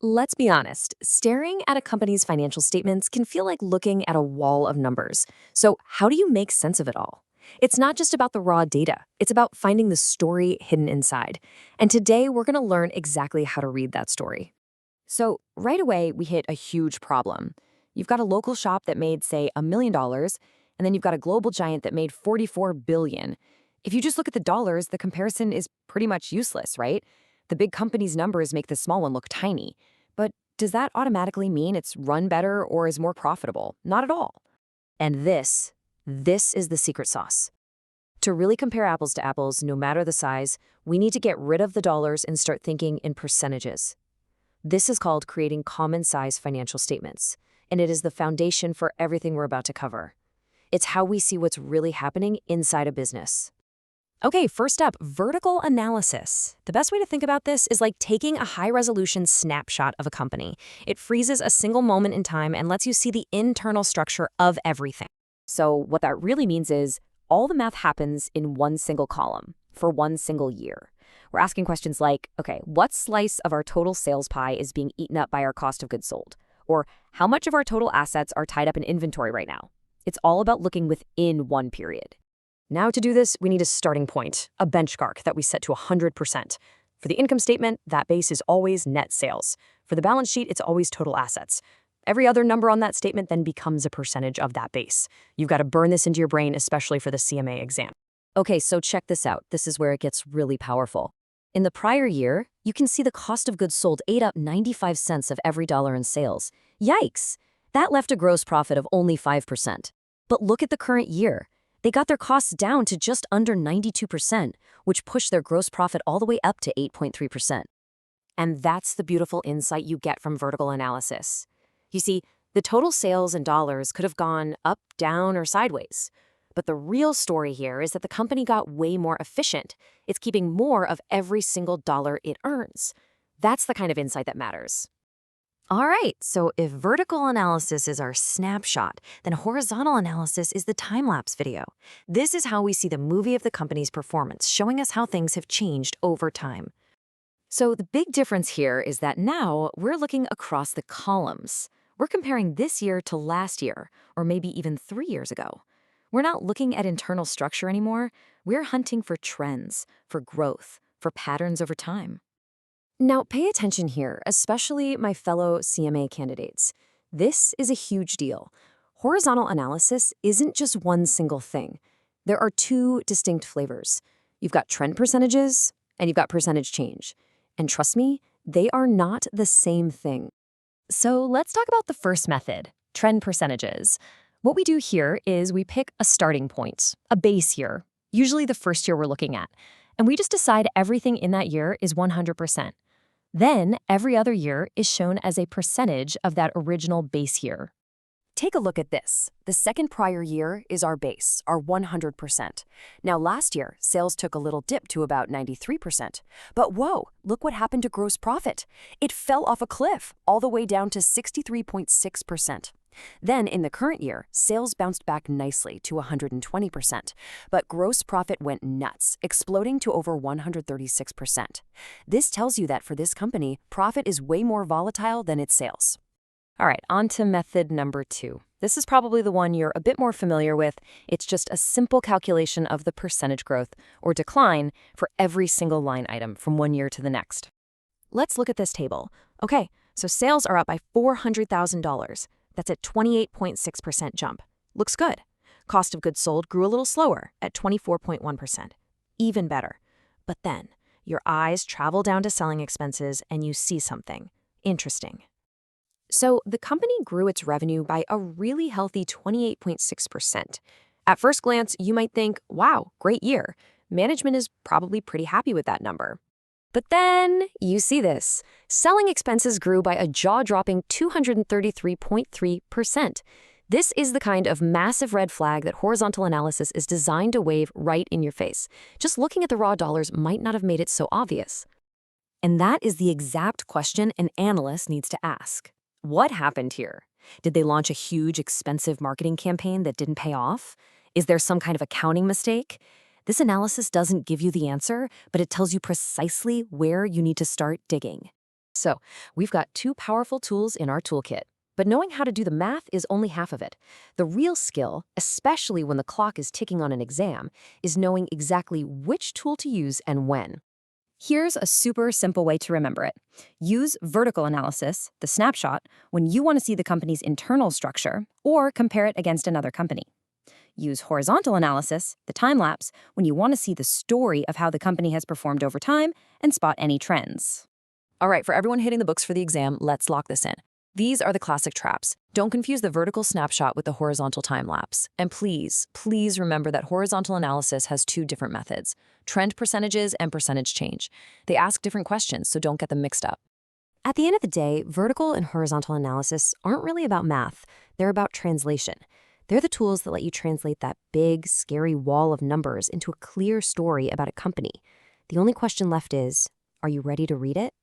Let's be honest, staring at a company's financial statements can feel like looking at a wall of numbers. So, how do you make sense of it all? It's not just about the raw data, it's about finding the story hidden inside. And today, we're going to learn exactly how to read that story. So, right away, we hit a huge problem. You've got a local shop that made, say, $1 million, and then you've got a global giant that made 44 billion. If you just look at the dollars, the comparison is pretty much useless, right? The big company's numbers make the small one look tiny. But does that automatically mean it's run better or is more profitable? Not at all. And this is the secret sauce. To really compare apples to apples, no matter the size, we need to get rid of the dollars and start thinking in percentages. This is called creating common-size financial statements, and it is the foundation for everything we're about to cover. It's how we see what's really happening inside a business. Okay, first up, vertical analysis. The best way to think about this is like taking a high-resolution snapshot of a company. It freezes a single moment in time and lets you see the internal structure of everything. So what that really means is all the math happens in one single column for one single year. We're asking questions like, okay, what slice of our total sales pie is being eaten up by our cost of goods sold? Or how much of our total assets are tied up in inventory right now? It's all about looking within one period. Now to do this, we need a starting point, a benchmark that we set to 100%. For the income statement, that base is always net sales. For the balance sheet, it's always total assets. Every other number on that statement then becomes a percentage of that base. You've got to burn this into your brain, especially for the CMA exam. Okay, so check this out. This is where it gets really powerful. In the prior year, you can see the cost of goods sold ate up 95 cents of every dollar in sales. Yikes! That left a gross profit of only 5%. But look at the current year. They got their costs down to just under 92%, which pushed their gross profit all the way up to 8.3%. And that's the beautiful insight you get from vertical analysis. You see, the total sales in dollars could have gone up, down, or sideways. But the real story here is that the company got way more efficient. It's keeping more of every single dollar it earns. That's the kind of insight that matters. All right, so if vertical analysis is our snapshot, then horizontal analysis is the time-lapse video. This is how we see the movie of the company's performance, showing us how things have changed over time. So the big difference here is that now we're looking across the columns. We're comparing this year to last year, or maybe even 3 years ago. We're not looking at internal structure anymore. We're hunting for trends, for growth, for patterns over time. Now, pay attention here, especially my fellow CMA candidates. This is a huge deal. Horizontal analysis isn't just one single thing. There are two distinct flavors. You've got trend percentages, and you've got percentage change. And trust me, they are not the same thing. So let's talk about the first method, trend percentages. What we do here is we pick a starting point, a base year, usually the first year we're looking at, and we just decide everything in that year is 100%. Then, every other year is shown as a percentage of that original base year. Take a look at this. The second prior year is our base, our 100%. Now, last year, sales took a little dip to about 93%. But whoa, look what happened to gross profit. It fell off a cliff, all the way down to 63.6%. Then, in the current year, sales bounced back nicely to 120%, but gross profit went nuts, exploding to over 136%. This tells you that for this company, profit is way more volatile than its sales. All right, on to method number 2. This is probably the one you're a bit more familiar with. It's just a simple calculation of the percentage growth or decline for every single line item from one year to the next. Let's look at this table. Okay, so sales are up by $400,000. That's a 28.6% jump. Looks good. Cost of goods sold grew a little slower at 24.1%. Even better. But then, your eyes travel down to selling expenses and you see something interesting. So the company grew its revenue by a really healthy 28.6%. At first glance, you might think, wow, great year. Management is probably pretty happy with that number. But then you see this. Selling expenses grew by a jaw-dropping 233.3%. This is the kind of massive red flag that horizontal analysis is designed to wave right in your face. Just looking at the raw dollars might not have made it so obvious. And that is the exact question an analyst needs to ask. What happened here? Did they launch a huge, expensive marketing campaign that didn't pay off? Is there some kind of accounting mistake? This analysis doesn't give you the answer, but it tells you precisely where you need to start digging. So, we've got two powerful tools in our toolkit. But knowing how to do the math is only half of it. The real skill, especially when the clock is ticking on an exam, is knowing exactly which tool to use and when. Here's a super simple way to remember it. Use vertical analysis, the snapshot, when you want to see the company's internal structure or compare it against another company. Use horizontal analysis, the time lapse, when you want to see the story of how the company has performed over time and spot any trends. All right, for everyone hitting the books for the exam, let's lock this in. These are the classic traps. Don't confuse the vertical snapshot with the horizontal time lapse. And please, please remember that horizontal analysis has two different methods: trend percentages and percentage change. They ask different questions, so don't get them mixed up. At the end of the day, vertical and horizontal analysis aren't really about math. They're about translation. They're the tools that let you translate that big, scary wall of numbers into a clear story about a company. The only question left is, are you ready to read it?